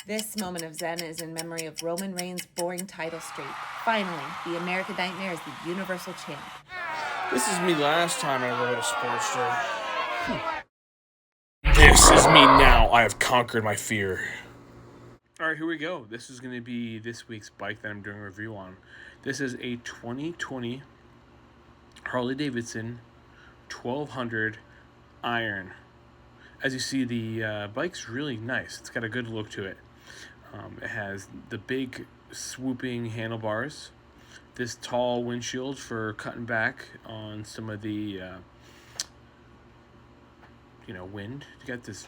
This moment of zen is in memory of Roman Reigns' boring title streak. Finally, the American Nightmare is the Universal Champ. This is me last time I rode a Sportster. This is me now. I have conquered my fear. Alright, here we go. This is going to be this week's bike that I'm doing a review on. This is a 2020 Harley Davidson 1200 Iron. As you see, the bike's really nice. It's got a good look to it. It has the big swooping handlebars, this tall windshield for cutting back on some of the wind. You got this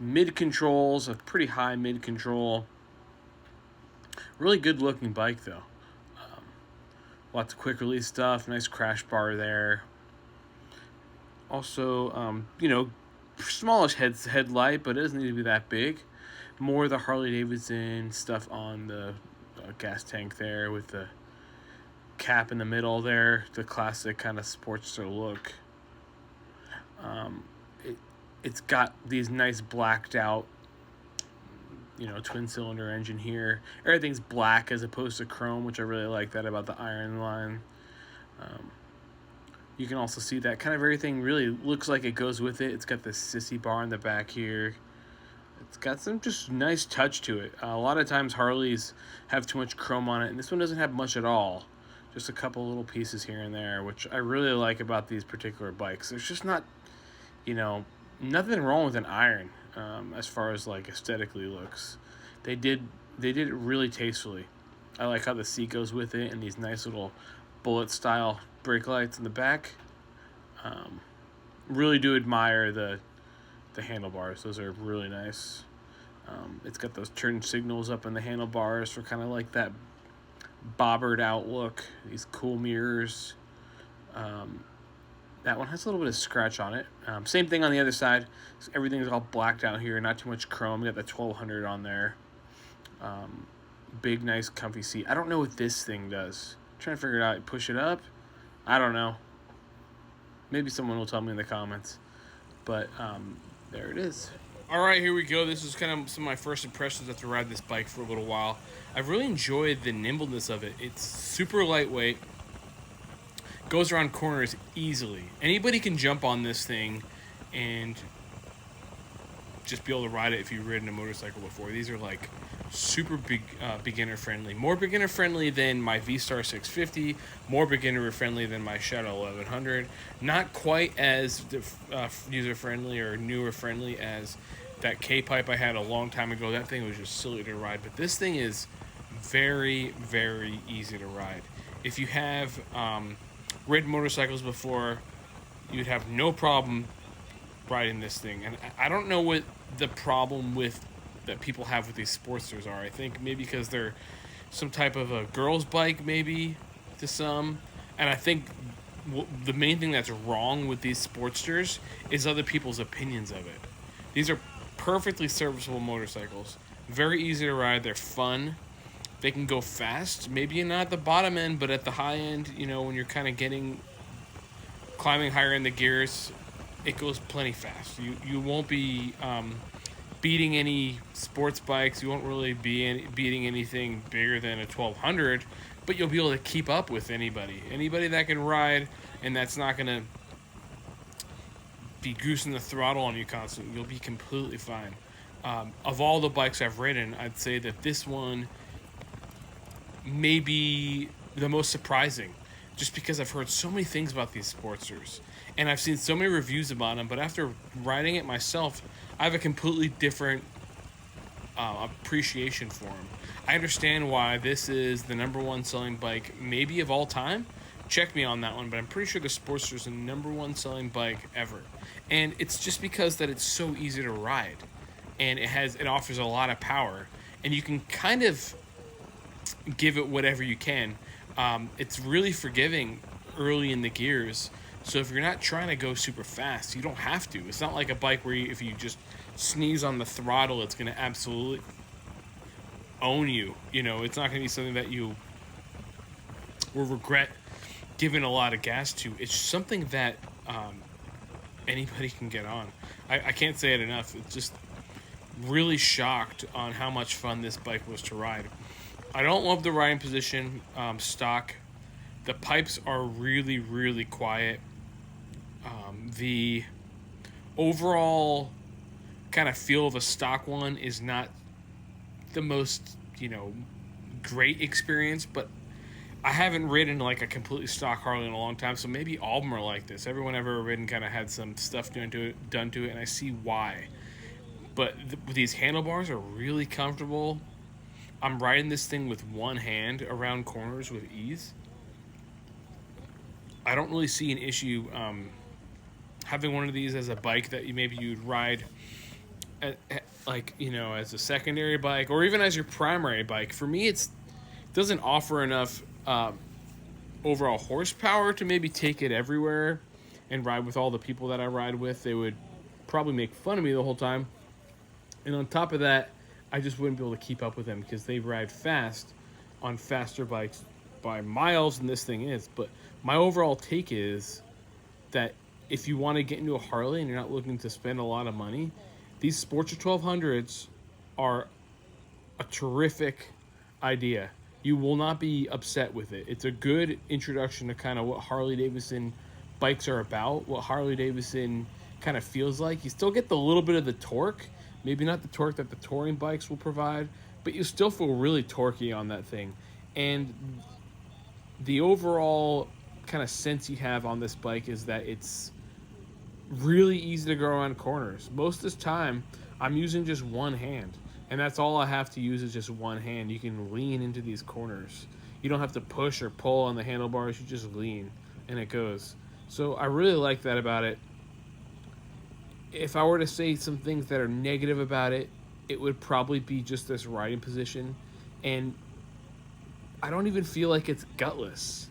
mid controls, a pretty high mid control. Really good looking bike though. Lots of quick release stuff, nice crash bar there. Also, smallish headlight, but it doesn't need to be that big. More of the Harley Davidson stuff on the gas tank there with the cap in the middle there, the classic kind of Sportster look. It's got these nice blacked out, twin cylinder engine here. Everything's black as opposed to chrome, which I really like that about the Iron line. You can also see that kind of everything really looks like it goes with it. It's got this sissy bar in the back here. It's got some just nice touch to it. A lot of times Harleys have too much chrome on it, and this one doesn't have much at all. Just a couple little pieces here and there, which I really like about these particular bikes. There's just not, nothing wrong with an Iron as far as like aesthetically looks. They did it really tastefully. I like how the seat goes with it and these nice little bullet style brake lights in the back. Really do admire the handlebars. Those are really nice. It's got those turn signals up in the handlebars for kind of like that bobbered out look. These cool mirrors. That one has a little bit of scratch on it. Same thing on the other side. Everything's all blacked out here. Not too much chrome. You got the 1200 on there. Big, nice, comfy seat. I don't know what this thing does. I'm trying to figure it out. Push it up. I don't know. Maybe someone will tell me in the comments. But there it is. All right, here we go. This is kind of some of my first impressions after riding this bike for a little while. I've really enjoyed the nimbleness of it. It's super lightweight. Goes around corners easily. Anybody can jump on this thing and just be able to ride it if you've ridden a motorcycle before. These are like super big, beginner friendly. More beginner friendly than my V-Star 650. More beginner friendly than my Shadow 1100. Not quite as user friendly or newer friendly as that K-pipe I had a long time ago. That thing was just silly to ride. But this thing is very, very easy to ride. If you have ridden motorcycles before, you'd have no problem riding this thing. And I don't know what the problem that people have with these Sportsters are. I think maybe because they're some type of a girl's bike, maybe to some. And I think the main thing that's wrong with these Sportsters is other people's opinions of it. These are perfectly serviceable motorcycles. Very easy to ride. They're fun. They can go fast. Maybe not at the bottom end, but at the high end, when you're kind of climbing higher in the gears, it goes plenty fast. You won't be beating any sports bikes. You won't really be beating anything bigger than a 1200, but you'll be able to keep up with anybody that can ride, and that's not going to be goosing the throttle on you constantly. You'll be completely fine. Of all the bikes I've ridden, I'd say that this one may be the most surprising, just because I've heard so many things about these Sportsters, and I've seen so many reviews about them, but after riding it myself, I have a completely different appreciation for them. I understand why this is the number one selling bike, maybe of all time. Check me on that one, but I'm pretty sure the Sportster is the number one selling bike ever. And it's just because that it's so easy to ride, and it offers a lot of power, and you can kind of give it whatever you can. It's really forgiving early in the gears, so if you're not trying to go super fast, you don't have to. It's not like a bike where if you just sneeze on the throttle, it's going to absolutely own you. It's not going to be something that you will regret giving a lot of gas to. It's something that anybody can get on. I can't say it enough. It's just really shocked on how much fun this bike was to ride. I don't love the riding position stock. The pipes are really, really quiet. The overall kind of feel of a stock one is not the most, great experience, but I haven't ridden like a completely stock Harley in a long time, so maybe all of them are like this. Everyone I've ever ridden kind of had some stuff done to it, and I see why. But these handlebars are really comfortable. I'm riding this thing with one hand around corners with ease. I don't really see an issue having one of these as a bike that you'd ride as a secondary bike or even as your primary bike. For me, it doesn't offer enough overall horsepower to maybe take it everywhere and ride with all the people that I ride with. They would probably make fun of me the whole time. And on top of that, I just wouldn't be able to keep up with them because they ride fast on faster bikes by miles than this thing is. But my overall take is that if you want to get into a Harley and you're not looking to spend a lot of money, these Sportster 1200s are a terrific idea. You will not be upset with it. It's a good introduction to kind of what Harley Davidson bikes are about, what Harley Davidson kind of feels like. You still get the little bit of the torque, maybe not the torque that the touring bikes will provide, but you still feel really torquey on that thing. And the overall kind of sense you have on this bike is that it's really easy to go around corners. Most of the time, I'm using just one hand, and that's all I have to use is just one hand. You can lean into these corners. You don't have to push or pull on the handlebars. You just lean, and it goes. So I really like that about it. If I were to say some things that are negative about it, it would probably be just this riding position, and I don't even feel like it's gutless.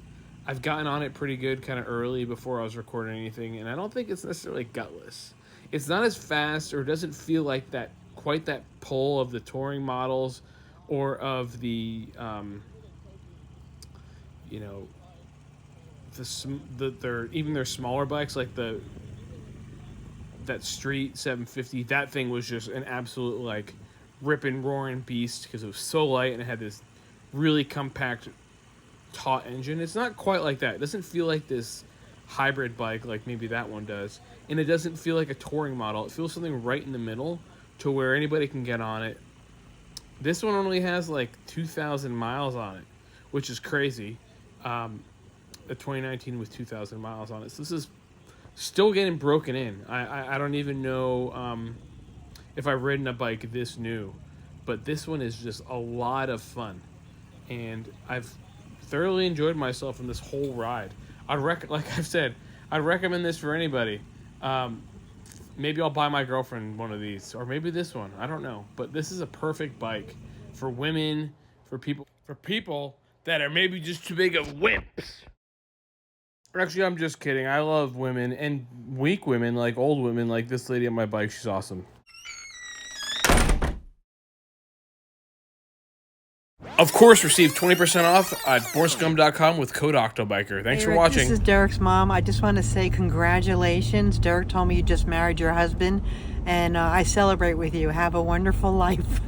I've gotten on it pretty good kind of early before I was recording anything, and I don't think it's necessarily gutless. It's not as fast or doesn't feel like quite that pull of the touring models or of the their smaller bikes like that Street 750. That thing was just an absolute like ripping roaring beast because it was so light and it had this really compact taut engine. It's not quite like that. It doesn't feel like this hybrid bike like maybe that one does, and it doesn't feel like a touring model. It feels something right in the middle to where anybody can get on it. This one only has like 2,000 miles on it, which is crazy. The 2019 with 2,000 miles on it, so this is still getting broken in. I don't even know if I've ridden a bike this new, but this one is just a lot of fun, and I've thoroughly enjoyed myself in this whole ride. Like I've said, I'd recommend this for anybody. Maybe I'll buy my girlfriend one of these, or maybe this one. I don't know, but this is a perfect bike for women, for people that are maybe just too big of wimps. Actually, I'm just kidding. I love women and weak women, like old women, like this lady on my bike. She's awesome. Of course, receive 20% off at borscum.com with code Octobiker. Thanks for watching. This is Derek's mom. I just want to say congratulations. Derek told me you just married your husband, and I celebrate with you. Have a wonderful life.